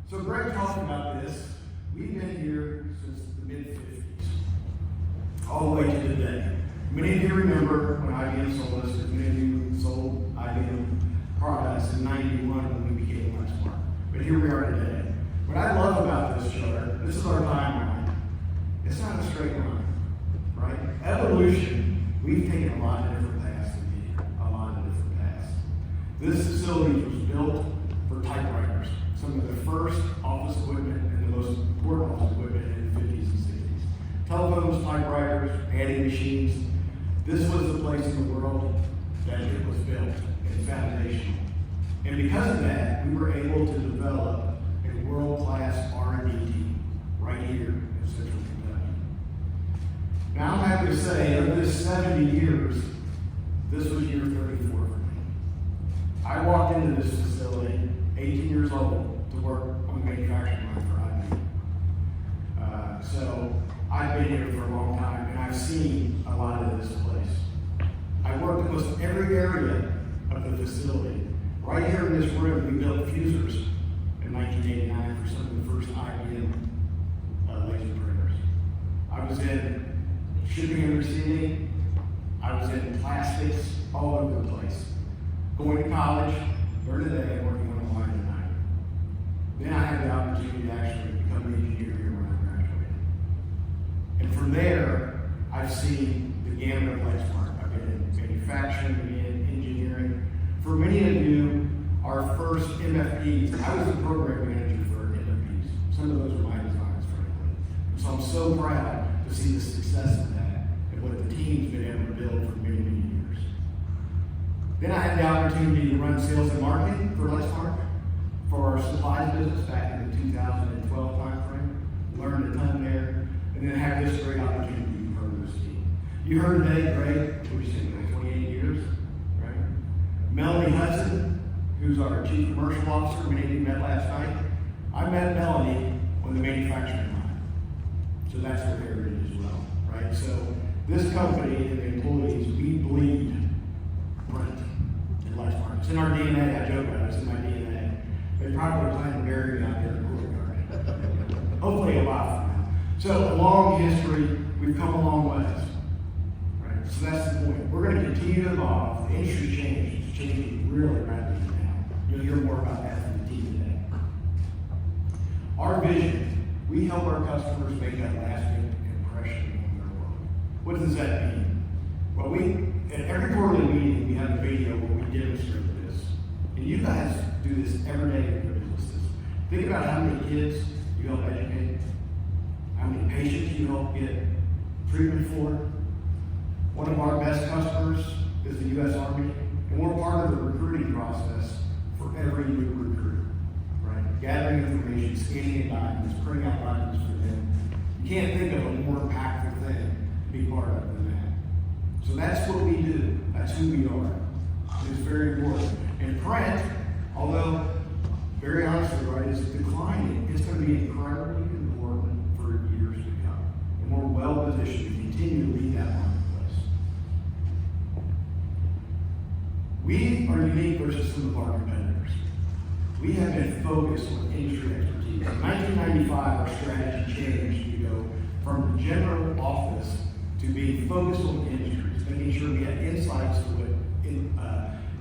So Greg talked about this. We've been here since the mid-50s, all the way to today. Many of you remember when IBM sold us, many of you sold IBM products in 91 when we became Lexmark. But here we are today. What I love about this chart, this is our timeline. It's not a straight line, right? Evolution, we've taken a lot of different paths to be here, a lot of different paths. This facility was built for typewriters, some of the first office equipment and the most important office equipment in the 50s and 60s. Telephones, typewriters, adding machines. This was the place in the world that it was built and foundational. And because of that, we were able to develop a world-class R&D team right here in Central Kentucky. Now I'm happy to say, over this 70 years, this was year 34 for me. I walked into this facility, 18 years old, to work on the manufacturing line for IBM. So I've been here for a long time, and I've seen a lot of this place. I worked in almost every area of the facility. Right here in this room, we built fusers in 1989 for some of the first IBM laser printers. I was in shipping and receiving. I was in plastics, all over the place. Going to college, learning today, and working on the line at night. Then I had the opportunity to actually become an engineer here when I graduated. And from there, I've seen the gamut of Lexmark. I've been in manufacturing, in engineering. For many of you, our first MFPs, I was a program manager for MFPs. Some of those were my designs, frankly. So I'm so proud to see the success of that and what the team's been able to build for many, many years. Then I had the opportunity to run sales and marketing for Lexmark for our supplies business back in the 2012 timeframe. Learned a ton there, and then had this great opportunity to be part of this team. You heard today, Greg, what you said, 28 years, right? Melanie Hudson, who's our Chief Commercial Officer, many of you met last night. I met Melanie on the manufacturing line. So that's her heritage as well, right? So this company and the employees, we bleed print in Lexmark. It's in our DNA. I joke about it. It's in my DNA. They probably plan to bury me out there in the courtyard. Hopefully a while from now. So a long history. We've come a long ways. Right? So that's the point. We're going to continue to evolve. The industry change is changing really rapidly now. You'll hear more about that from the team today. Our vision, we help our customers make that lasting impression on their world. What does that mean? Well, at every quarterly meeting, we have a video where we demonstrate this. And you guys do this every day in your businesses. Think about how many kids you help educate, how many patients you help get treatment for. One of our best customers is the U.S. Army, and we're part of the recruiting process for every new recruit, right? Gathering information, scanning documents, printing out documents for them. You can't think of a more impactful thing to be part of than that. So that's what we do. That's who we are. It's very important. And print, although very honestly, right, is declining, it's going to be incredibly important for years to come. And we're well positioned to continue to lead that marketplace. We are unique versus some of our competitors. We have been focused on industry expertise. In 1995, our strategy changed to go from the general office to being focused on industries, making sure we had insights to what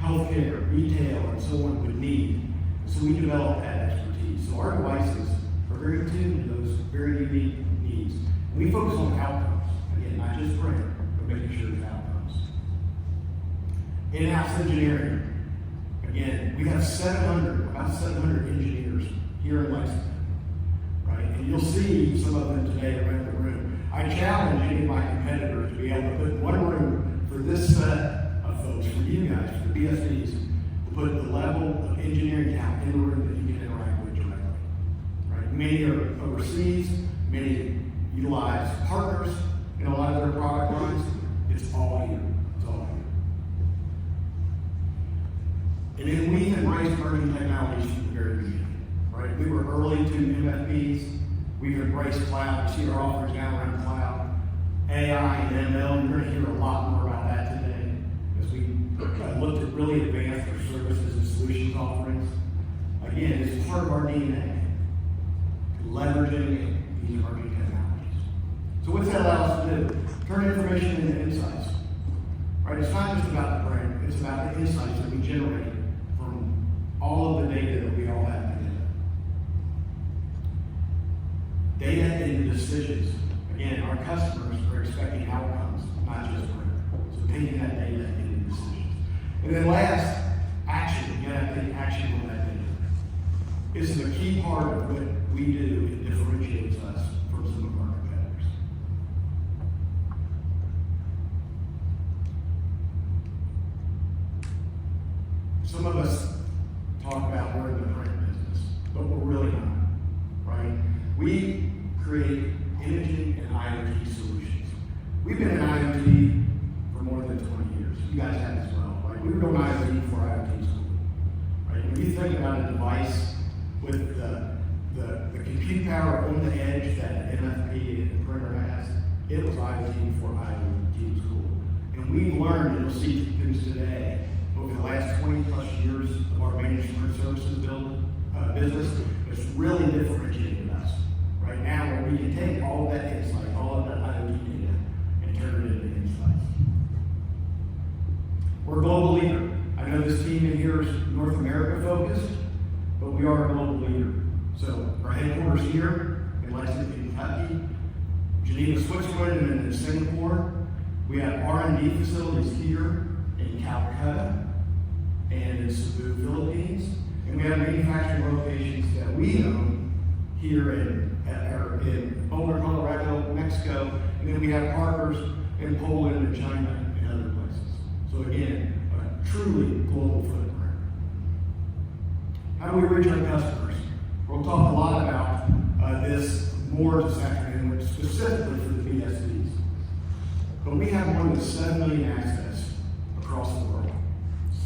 healthcare, retail, and so on would need. So we developed that expertise. So our devices are very tuned to those very unique needs. We focus on outcomes. Again, not just print, but making sure there's outcomes. In-house engineering. Again, we have about 700 engineers here in Lexington, right? And you'll see some of them today around the room. I challenge any of my competitors to be able to put one room for this set of folks, for you guys, for the BSDs, to put the level of engineering count in the room that you can interact with directly, right? Many are overseas, many utilize partners in a lot of their product lines. It's all here. It's all here. And then we embraced emerging technologies from the very beginning, right? We were early to MFPs. We've embraced cloud. You see our offers now around cloud, AI, and ML. You're going to hear a lot more about that today as we looked at really advance our services and solutions offerings. Again, it's part of our DNA. leveraging these emerging technologies. So what's that allow us to do? Turn information into insights. Right? It's not just about the brand, it's about the insights that we generate from all of the data that we all have together. Data into decisions. Again, our customers are expecting outcomes, not just brand. So taking that data into decisions. And then last, action. Again, I think action on that data. This is a key part of what we do. It differentiates us from some of our competitors. Some of us talk about we're in the print business, but we're really not, right? We create imaging and IoT solutions. We've been in IoT for more than 20 years. You guys have as well, right? We were doing IoT before IoT school, right? When you think about a device with the compute power on the edge that an MFP and the printer has, it was IoT before IoT was cool. And we've learned, and you'll see things today, over the last 20 plus years of our managed print services business, it's really differentiated us. Right now, where we can take all of that insight, all of that IoT data, and turn it into insights. We're a global leader. I know this team in here is North America focused, but we are a global leader. So our headquarters here in Lexington, Kentucky, Geneva, Switzerland, and in Singapore. We have R&D facilities here in Calcutta and in Cebu, Philippines. And we have manufacturing locations that we own here in Boulder, Colorado, Mexico, and then we have partners in Poland and China and other places. So again, a truly global footprint. How do we reach our customers? We'll talk a lot about this more this afternoon, specifically for the BSDs. But we have more than 7 million access across the world.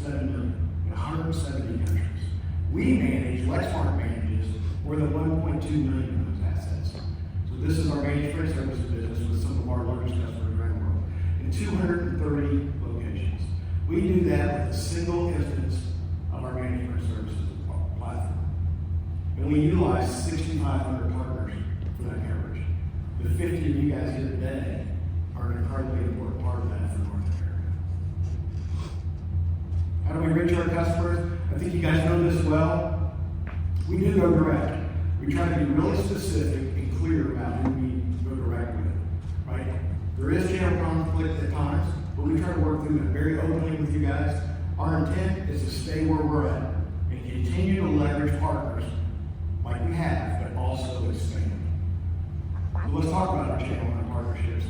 7 million in 170 countries. We manage, Lexmark manages, more than 1.2 million of those assets. So this is our managed print services business with some of our largest customers around the world in 230 locations. We do that with a single instance of our managed print services platform. And we utilize 6,500 partners for that coverage. The 50 of you guys here today are an incredibly important part of that for North America. How do we reach our customers? I think you guys know this well. We do go direct. We try to be really specific and clear about who we go direct with, right? There is channel conflict at times, but we try to work through that very openly with you guys. Our intent is to stay where we're at and continue to leverage partners like we have, but also expand. So let's talk about our channel and our partnerships.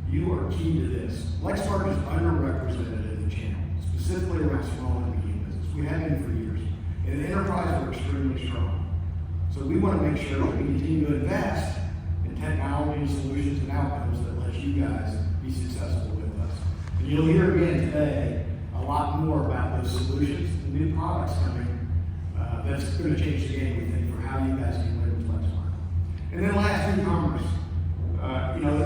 You are key to this. Lexmark is underrepresented in the channel, specifically around small and medium business. We have been for years. And in enterprise, we're extremely strong. So we want to make sure that we continue to invest in technology, solutions, and outcomes that let you guys be successful with us. And you'll hear again today a lot more about those solutions and new products coming that's going to change the game, we think, for how you guys can leverage Lexmark. And then last, e-commerce.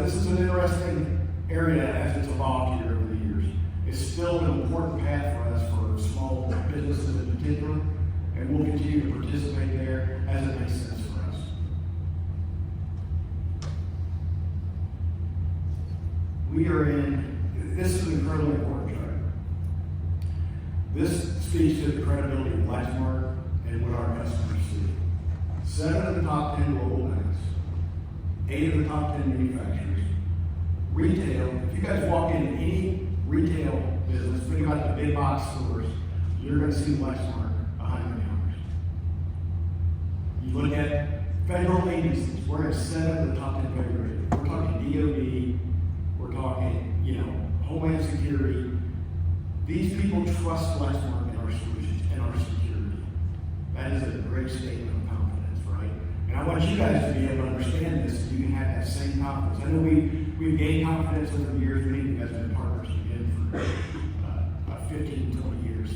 This is an interesting area as it's evolved here over the years. It's still an important path for us for small businesses in particular, and we'll continue to participate there as it makes sense for us. This is an incredibly important chart. This speaks to the credibility of Lexmark and what our customers see. 7 of the top 10 global banks, 8 of the top 10 manufacturers, retail. If you guys walk into any retail business, think about the big box stores, you're going to see Lexmark behind the counters. You look at federal agencies, we're at 7 of the top 10 federal agencies. We're talking DOD, we're talking, Homeland Security. These people trust Lexmark in our solutions and our security. That is a great statement of confidence, right? And I want you guys to be able to understand this so you can have that same confidence. I know we've gained confidence over the years. Many of you guys have been partners again for 15, 20 years.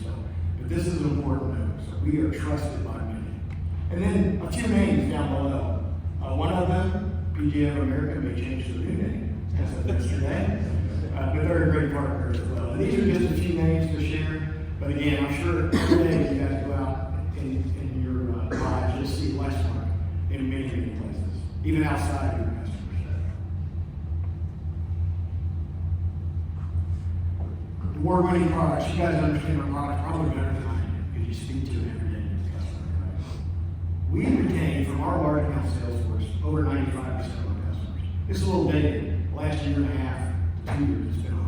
But this is an important note. So we are trusted by many. And then a few names down below. One of them, PGA of America, may change to a new name as of yesterday. But they're a great partner as well. And these are just a few names to share. But again, I'm sure today you guys go out in your lives, you'll see Lexmark in many, many places, even outside of your customer set. Award-winning products. You guys understand our product probably better than I do because you speak to it every day with the customer. Right? We retain from our large account sales force over 95% of our customers. It's a little dated. Last year and a half to 2 years, it's been 100%.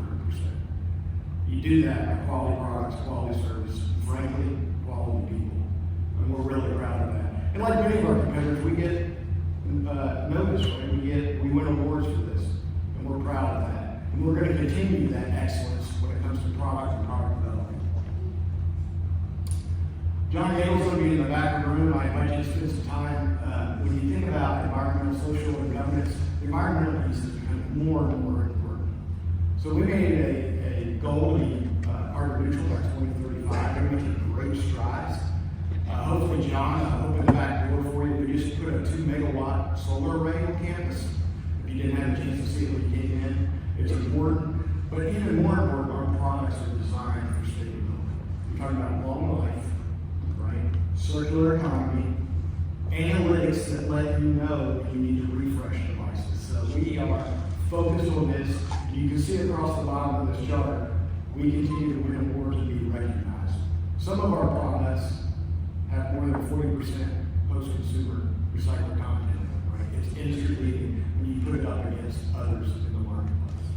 You do that by quality products, quality service, and frankly, quality people. And we're really proud of that. And like many of our competitors, we get noticed, right? We win awards for this, and we're proud of that. And we're going to continue that excellence when it comes to product and product development. John Gale's going to be in the back of the room. I invite you to spend some time. When you think about environmental, social, and governance, the environmental piece is becoming more and more important. So we made a goal to be carbon neutral by 2035. We're making great strides. Hopefully, John, I'll open the back door for you. We just put a 2 megawatt solar array on campus. If you didn't have a chance to see it when you came in, it's important. But even more important, our products are designed for sustainability. We're talking about long life, right? Circular economy, analytics that let you know you need to refresh devices. So we are focused on this. You can see across the bottom of this chart, we continue to win awards and be recognized. Some of our products have more than 40% post-consumer recycled content, right? It's industry leading when you put it up against others in the marketplace.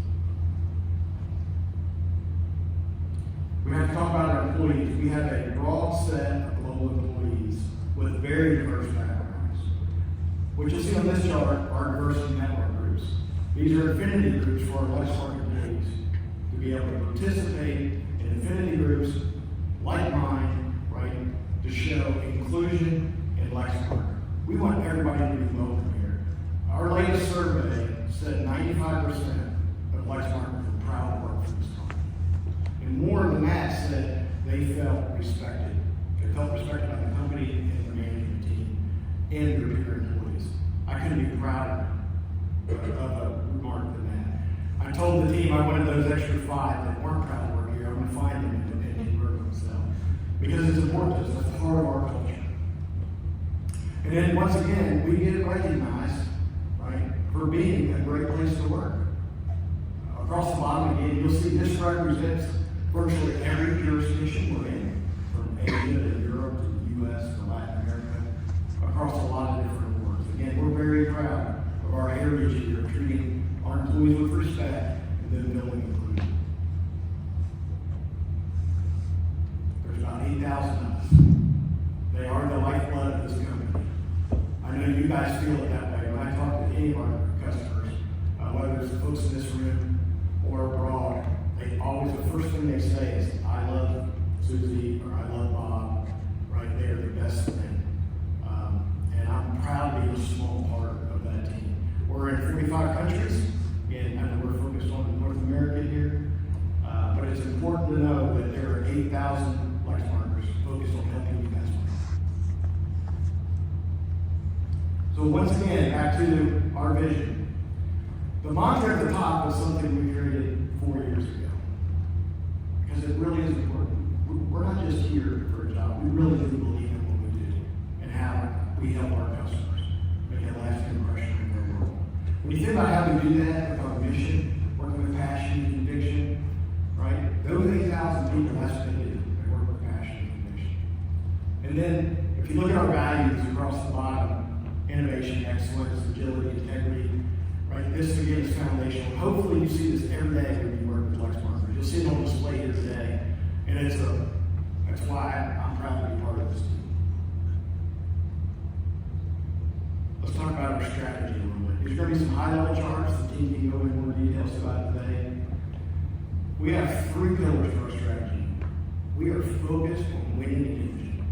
We have to talk about our employees. We have a broad set of global employees with very diverse backgrounds. What you'll see on this chart are diversity network groups. These are affinity groups for our Lexmark employees to be able to participate in affinity groups like mine, right, to show inclusion in Lexmark. We want everybody to be welcome here. Our latest survey said 95% of Lexmarkers were proud to work for this company. And more than that said they felt respected. They felt respected by the company and the management team and their peer employees. I couldn't be prouder of a remark than that. I told the team I wanted those extra 5 that weren't proud to work here. I'm going to find them and work themselves. Because it's important to us. That's part of our culture. And then once again, we get recognized, right, for being a great place to work. Across the bottom again, you'll see this represents virtually every jurisdiction we're in, from Asia to Europe to the U.S. to Latin America, across a lot of different awards. Again, we're very proud of our heritage here, treating our employees with respect and then building inclusion. There's about 8,000 of us. They are the lifeblood of this company. I know you guys feel it that way. When I talk to any of our customers, whether it's the folks in this room or abroad, they always, the first thing they say is, I love Susie or I love Bob, right? They are the best thing. And I'm proud to be a small part of that team. We're in 45 countries, and I know we're focused on North America here, but it's important to know that there are 8,000 Lexmarkers focused on helping you guys win. So once again, back to our vision. The mantra at the top was something we created 4 years ago, because it really is important. We're not just here for a job. We really do believe in what we do and how we help our customers make a lasting impression in their world. When you think about how we do that with our mission, working with passion and conviction, right? Those 8,000 people, that's what they do. They work with passion and conviction. And then, if you look at our values across the bottom, innovation, excellence, agility, integrity, right? This again is foundational. Hopefully you see this every day when you work with Lexmarkers. You'll see it on display here today. And that's why I'm proud to be part of this team. Let's talk about our strategy a little bit. There's going to be some high-level charts. The team can go into more details about today. We have 3 pillars to our strategy. We are focused on winning in imaging.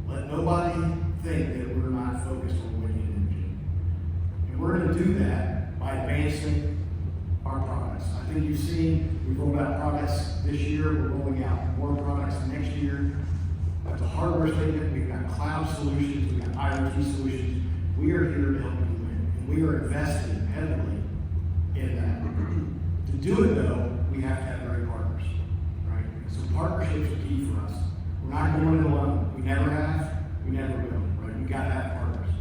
Let nobody think that we're not focused on winning in imaging. And we're going to do that by advancing our products. I think you've seen, we've rolled out products this year. We're rolling out more products next year. That's a hardware statement. We've got cloud solutions. We've got IoT solutions. We are here to help you win. And we are investing heavily in that. To do it, though, we have to have great partners, right? So partnerships are key for us. We're not going it alone. We never have. We never will, right? We got to have partners.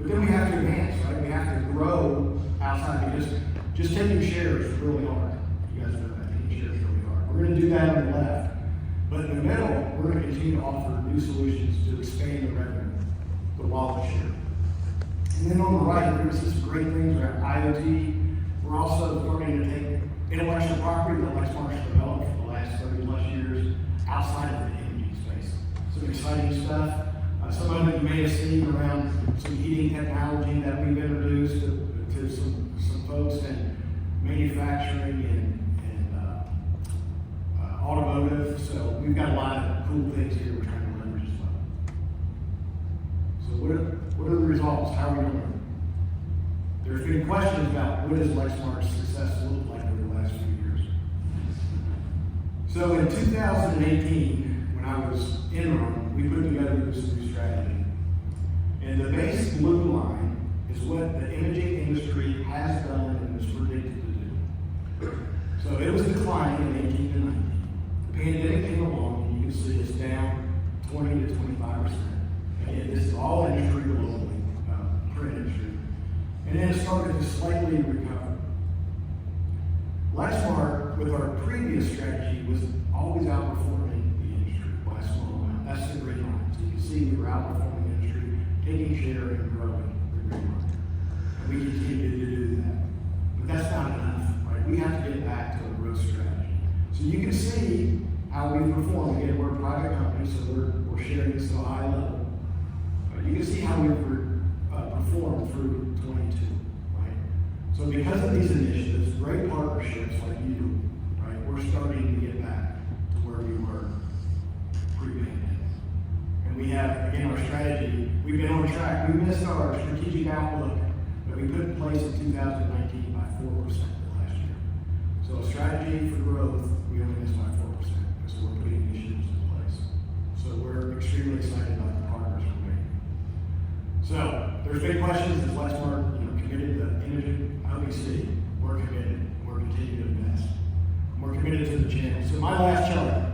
But then we have to advance, right? We have to grow outside because just taking shares is really hard. You guys know that, taking shares is really hard. We're going to do that on the left. But in the middle, we're going to continue to offer new solutions to expand the revenue, the wallet share. And then on the right, we're going to see some great things around IoT. We're also starting to take intellectual property that Lexmark has developed for the last 30 plus years outside of the energy space. Some exciting stuff. Some of it you may have seen around some heating technology that we've introduced to some folks in manufacturing and automotive. So we've got a lot of cool things here we're trying to leverage as well. So what are the results? How are we doing? There's been questions about what does Lexmark's success look like over the last few years. So in 2018, when I was interim, we put together this new strategy. And the base blue line is what the imaging industry has done and is predicted to do. So it was declining in 18 to 19. The pandemic came along, and you can see it's down 20 to 25%. Again, this is all industry globally, print industry. And then it started to slightly recover. Lexmark, with our previous strategy, was always outperforming the industry by a small amount. That's the green line. So you can see we were outperforming the industry, taking share and growing the green line. And we continue to do that. But that's not enough, right? We have to get back to a growth strategy. So you can see how we perform. Again, we're a private company, so we're sharing this at a high level. You can see how we performed through 22, right? So because of these initiatives, great partnerships like you, right, we're starting to get back to where we were pre-pandemic. And we have, again, our strategy, we've been on track. We missed our strategic outlook that we put in place in 2019 by 4% last year. So a strategy for growth, we only missed by 4%. So we're putting initiatives in place. So we're extremely excited about the progress we're making. So there's big questions. Is Lexmark, committed to imaging? Obviously, we're committed. We're continuing to invest. We're committed to the channel. So my last chart,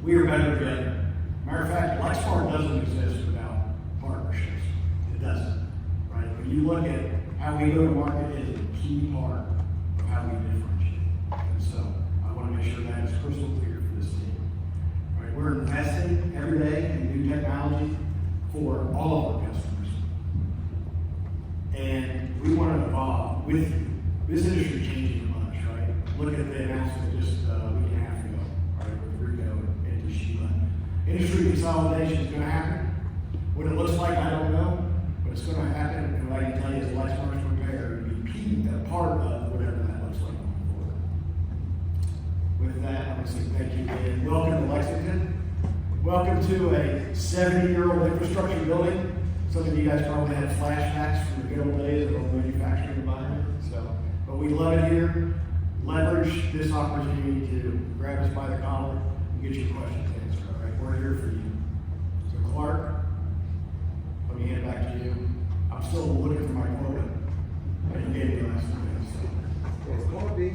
we are better together. Matter of fact, Lexmark doesn't exist without partnerships. It doesn't, right? When you look at how we go to market, it is a key part of how we differentiate. And so I want to make sure that is crystal clear for this team. All right, we're investing every day in new technology for all of our customers. And we want to evolve with you. This industry is changing a bunch, right? Look at the announcement just a week and a half ago, right, with Rico and Toshiba. Industry consolidation is going to happen. What it looks like, I don't know, but it's going to happen. And what I can tell you is Lexmark's prepared to be a part of whatever that looks like going forward. With that, I want to say thank you and welcome to Lexington. Welcome to a 70-year-old infrastructure building. Some of you guys probably have flashbacks from the good old days of a manufacturing environment. But we love it here. Leverage this opportunity to grab us by the collar and get your questions answered. All right, we're here for you. So Clark, let me hand it back to you. I'm still looking for my quota that you gave me last night. It's going to be